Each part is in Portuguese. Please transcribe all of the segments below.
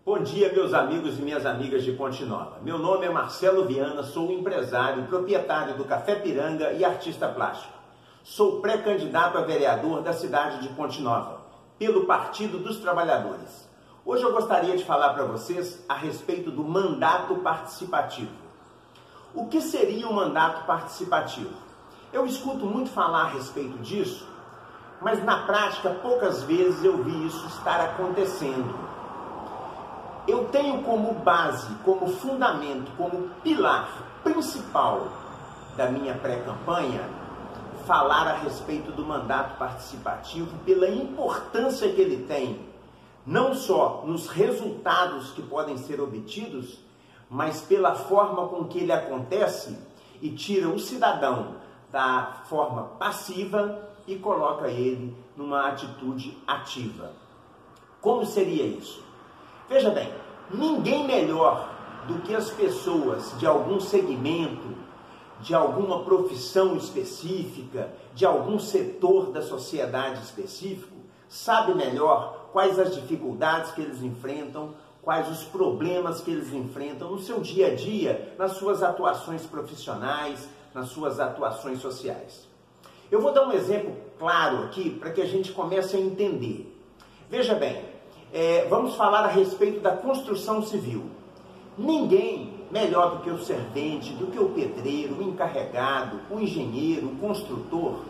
Bom dia, meus amigos e minhas amigas de Ponte Nova. Meu nome é Marcelo Viana, sou empresário, proprietário do Café Piranga e artista plástico. Sou pré-candidato a vereador da cidade de Ponte Nova, pelo Partido dos Trabalhadores. Hoje eu gostaria de falar para vocês a respeito do mandato participativo. O que seria o mandato participativo? Eu escuto muito falar a respeito disso, mas na prática poucas vezes eu vi isso estar acontecendo. Eu tenho como base, como fundamento, como pilar principal da minha pré-campanha falar a respeito do mandato participativo pela importância que ele tem, não só nos resultados que podem ser obtidos, mas pela forma com que ele acontece e tira o cidadão da forma passiva e coloca ele numa atitude ativa. Como seria isso? Veja bem, ninguém melhor do que as pessoas de algum segmento, de alguma profissão específica, de algum setor da sociedade específico, sabe melhor quais as dificuldades que eles enfrentam, quais os problemas que eles enfrentam no seu dia a dia, nas suas atuações profissionais, nas suas atuações sociais. Eu vou dar um exemplo claro aqui para que a gente comece a entender. Veja bem, vamos falar a respeito da construção civil. Ninguém melhor do que o servente, do que o pedreiro, o encarregado, o engenheiro, o construtor,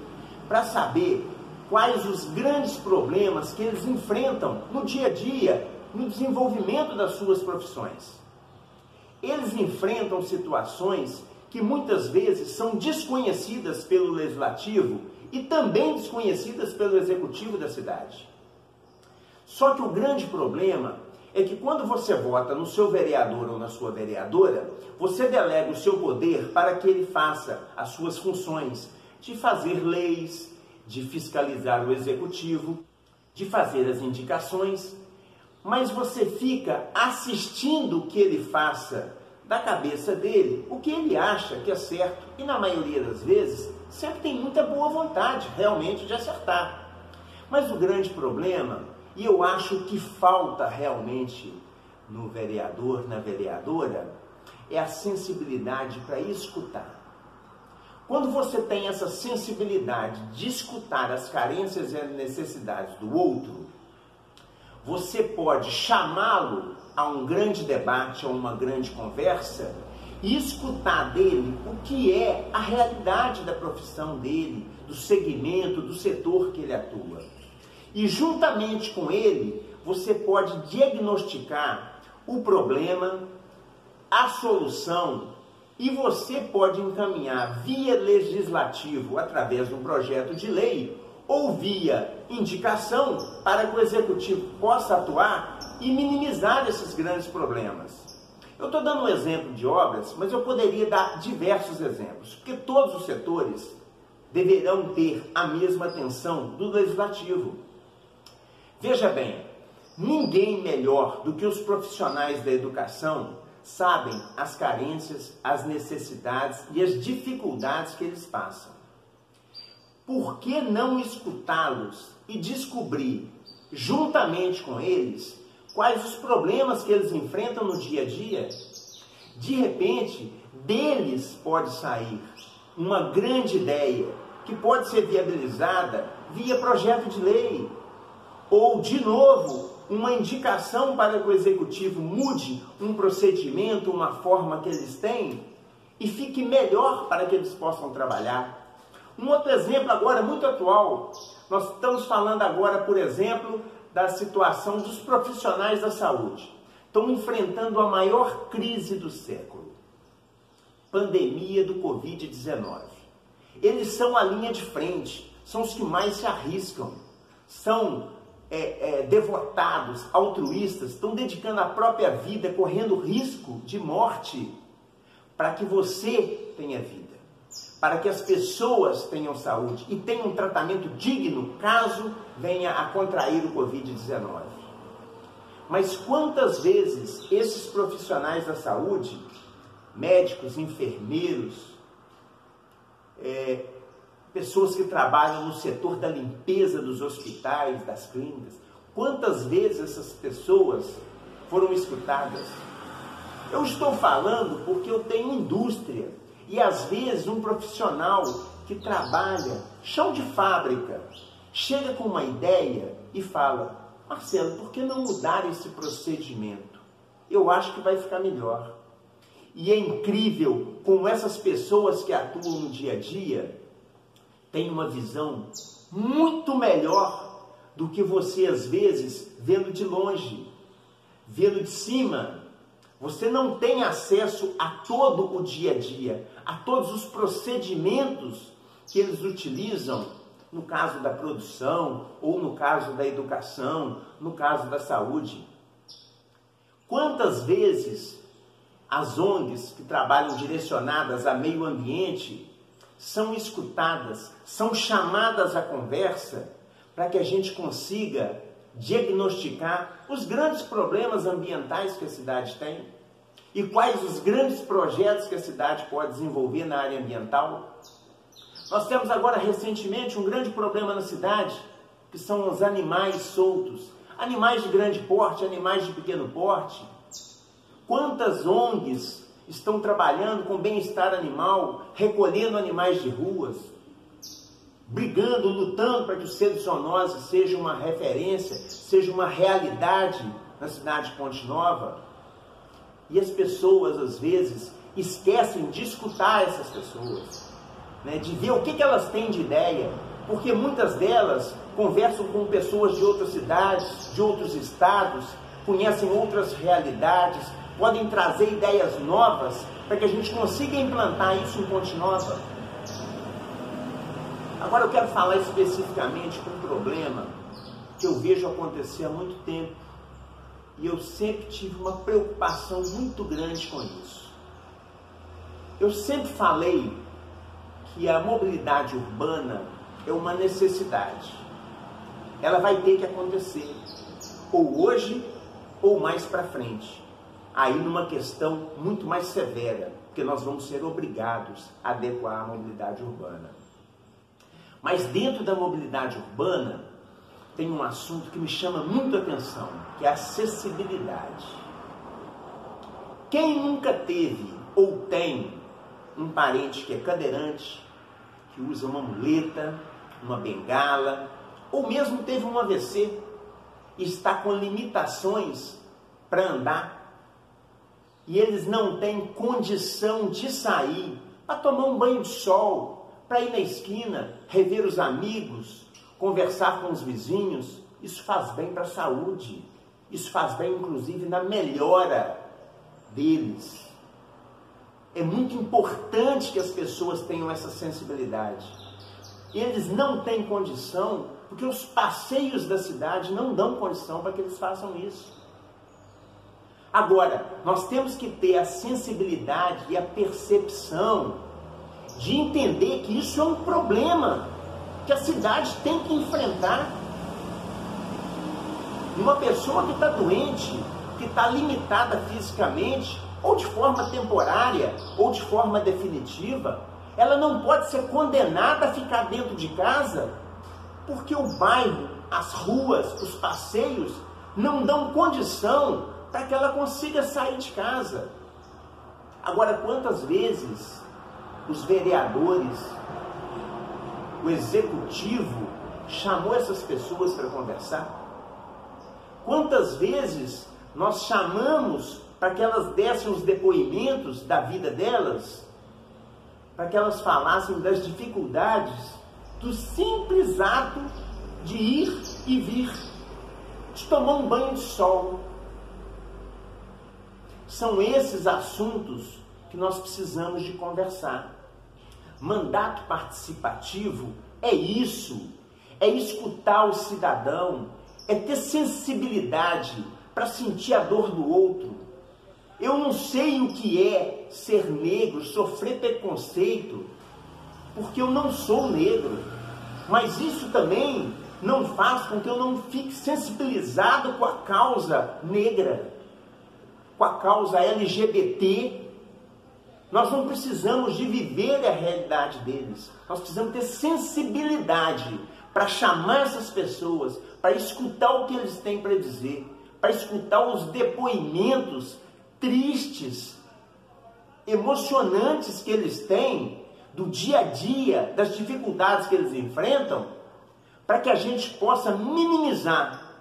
para saber quais os grandes problemas que eles enfrentam no dia a dia, no desenvolvimento das suas profissões. Eles enfrentam situações que muitas vezes são desconhecidas pelo legislativo e também desconhecidas pelo executivo da cidade. Só que o grande problema é que quando você vota no seu vereador ou na sua vereadora, você delega o seu poder para que ele faça as suas funções de fazer leis, de fiscalizar o executivo, de fazer as indicações, mas você fica assistindo que ele faça da cabeça dele o que ele acha que é certo e na maioria das vezes sempre tem muita boa vontade realmente de acertar. Mas o grande problema, e eu acho que falta realmente no vereador, na vereadora, é a sensibilidade para escutar. Quando você tem essa sensibilidade de escutar as carências e as necessidades do outro, você pode chamá-lo a um grande debate, a uma grande conversa e escutar dele o que é a realidade da profissão dele, do segmento, do setor que ele atua. E juntamente com ele, você pode diagnosticar o problema, a solução, e você pode encaminhar via legislativo, através de um projeto de lei, ou via indicação, para que o executivo possa atuar e minimizar esses grandes problemas. Eu estou dando um exemplo de obras, mas eu poderia dar diversos exemplos, porque todos os setores deverão ter a mesma atenção do legislativo. Veja bem, ninguém melhor do que os profissionais da educação sabem as carências, as necessidades e as dificuldades que eles passam. Por que não escutá-los e descobrir, juntamente com eles, quais os problemas que eles enfrentam no dia a dia? De repente, deles pode sair uma grande ideia que pode ser viabilizada via projeto de lei. Ou, de novo, uma indicação para que o executivo mude um procedimento, uma forma que eles têm e fique melhor para que eles possam trabalhar. Um outro exemplo agora muito atual, nós estamos falando agora, por exemplo, da situação dos profissionais da saúde. Estão enfrentando a maior crise do século, pandemia do Covid-19. Eles são a linha de frente, são os que mais se arriscam, são devotados, altruístas, estão dedicando a própria vida, correndo risco de morte para que você tenha vida, para que as pessoas tenham saúde e tenham um tratamento digno caso venha a contrair o Covid-19. Mas quantas vezes esses profissionais da saúde, médicos, enfermeiros, pessoas que trabalham no setor da limpeza dos hospitais, das clínicas, quantas vezes essas pessoas foram escutadas. Eu estou falando porque eu tenho indústria e às vezes um profissional que trabalha chão de fábrica chega com uma ideia e fala: Marcelo, por que não mudar esse procedimento? Eu acho que vai ficar melhor. E é incrível como essas pessoas que atuam no dia a dia têm uma visão muito melhor do que você às vezes vendo de longe, vendo de cima. Você não tem acesso a todo o dia a dia, a todos os procedimentos que eles utilizam, no caso da produção, ou no caso da educação, no caso da saúde. Quantas vezes as ONGs que trabalham direcionadas a meio ambiente são escutadas, são chamadas à conversa para que a gente consiga diagnosticar os grandes problemas ambientais que a cidade tem e quais os grandes projetos que a cidade pode desenvolver na área ambiental. Nós temos agora recentemente um grande problema na cidade, que são os animais soltos, animais de grande porte, animais de pequeno porte. Quantas ONGs estão trabalhando com bem-estar animal, recolhendo animais de ruas, brigando, lutando para que o Centro Zoonose seja uma referência, seja uma realidade na cidade de Ponte Nova. E as pessoas, às vezes, esquecem de escutar essas pessoas, né? De ver o que elas têm de ideia, porque muitas delas conversam com pessoas de outras cidades, de outros estados, conhecem outras realidades, podem trazer ideias novas para que a gente consiga implantar isso em Ponte Nova. Agora eu quero falar especificamente de um problema que eu vejo acontecer há muito tempo e eu sempre tive uma preocupação muito grande com isso. Eu sempre falei que a mobilidade urbana é uma necessidade. Ela vai ter que acontecer, ou hoje ou mais para frente. Aí numa questão muito mais severa, porque nós vamos ser obrigados a adequar a mobilidade urbana. Mas dentro da mobilidade urbana, tem um assunto que me chama muito a atenção, que é a acessibilidade. Quem nunca teve ou tem um parente que é cadeirante, que usa uma muleta, uma bengala, ou mesmo teve um AVC e está com limitações para andar, e eles não têm condição de sair para tomar um banho de sol, para ir na esquina, rever os amigos, conversar com os vizinhos, isso faz bem para a saúde, isso faz bem inclusive na melhora deles. É muito importante que as pessoas tenham essa sensibilidade. Eles não têm condição, porque os passeios da cidade não dão condição para que eles façam isso. Agora, nós temos que ter a sensibilidade e a percepção de entender que isso é um problema que a cidade tem que enfrentar. Uma pessoa que está doente, que está limitada fisicamente, ou de forma temporária, ou de forma definitiva, ela não pode ser condenada a ficar dentro de casa, porque o bairro, as ruas, os passeios não dão condição para que ela consiga sair de casa. Agora, quantas vezes os vereadores, o executivo chamou essas pessoas para conversar? Quantas vezes nós chamamos para que elas dessem os depoimentos da vida delas, para que elas falassem das dificuldades do simples ato de ir e vir, de tomar um banho de sol? São esses assuntos que nós precisamos de conversar. Mandato participativo é isso, é escutar o cidadão, é ter sensibilidade para sentir a dor do outro. Eu não sei o que é ser negro, sofrer preconceito, porque eu não sou negro, mas isso também não faz com que eu não fique sensibilizado com a causa negra, com a causa LGBT. Nós não precisamos de viver a realidade deles, nós precisamos ter sensibilidade para chamar essas pessoas, para escutar o que eles têm para dizer, para escutar os depoimentos tristes, emocionantes que eles têm do dia a dia, das dificuldades que eles enfrentam, para que a gente possa minimizar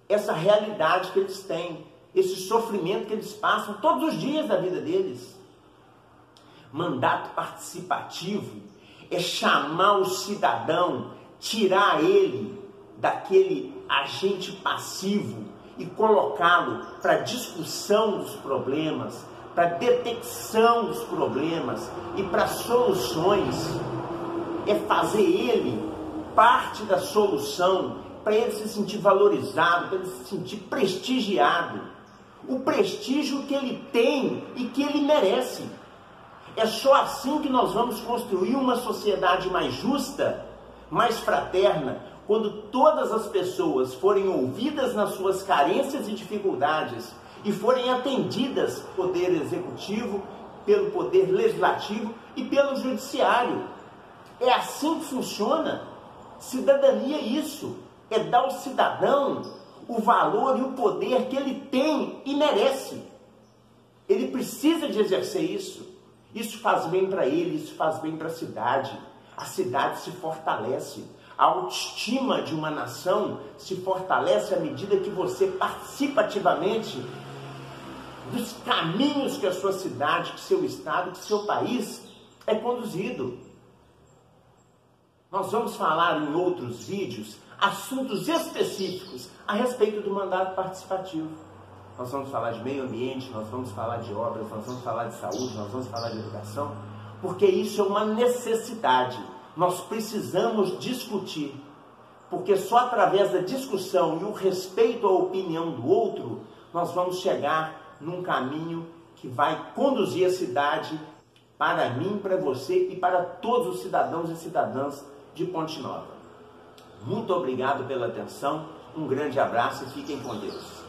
essa realidade que eles têm, esse sofrimento que eles passam todos os dias da vida deles. Mandato participativo é chamar o cidadão, tirar ele daquele agente passivo e colocá-lo para discussão dos problemas, para detecção dos problemas e para soluções. É fazer ele parte da solução, para ele se sentir valorizado, para ele se sentir prestigiado. O prestígio que ele tem e que ele merece. É só assim que nós vamos construir uma sociedade mais justa, mais fraterna, quando todas as pessoas forem ouvidas nas suas carências e dificuldades e forem atendidas pelo poder executivo, pelo poder legislativo e pelo judiciário. É assim que funciona. Cidadania é isso, é dar ao cidadão o valor e o poder que ele tem e merece. Ele precisa de exercer isso. Isso faz bem para ele, isso faz bem para a cidade. A cidade se fortalece. A autoestima de uma nação se fortalece à medida que você participa ativamente dos caminhos que a sua cidade, que seu estado, que seu país é conduzido. Nós vamos falar em outros vídeos assuntos específicos a respeito do mandato participativo. Nós vamos falar de meio ambiente, nós vamos falar de obras, nós vamos falar de saúde, nós vamos falar de educação, porque isso é uma necessidade. Nós precisamos discutir, porque só através da discussão e o respeito à opinião do outro, nós vamos chegar num caminho que vai conduzir a cidade para mim, para você e para todos os cidadãos e cidadãs de Ponte Nova. Muito obrigado pela atenção, um grande abraço e fiquem com Deus.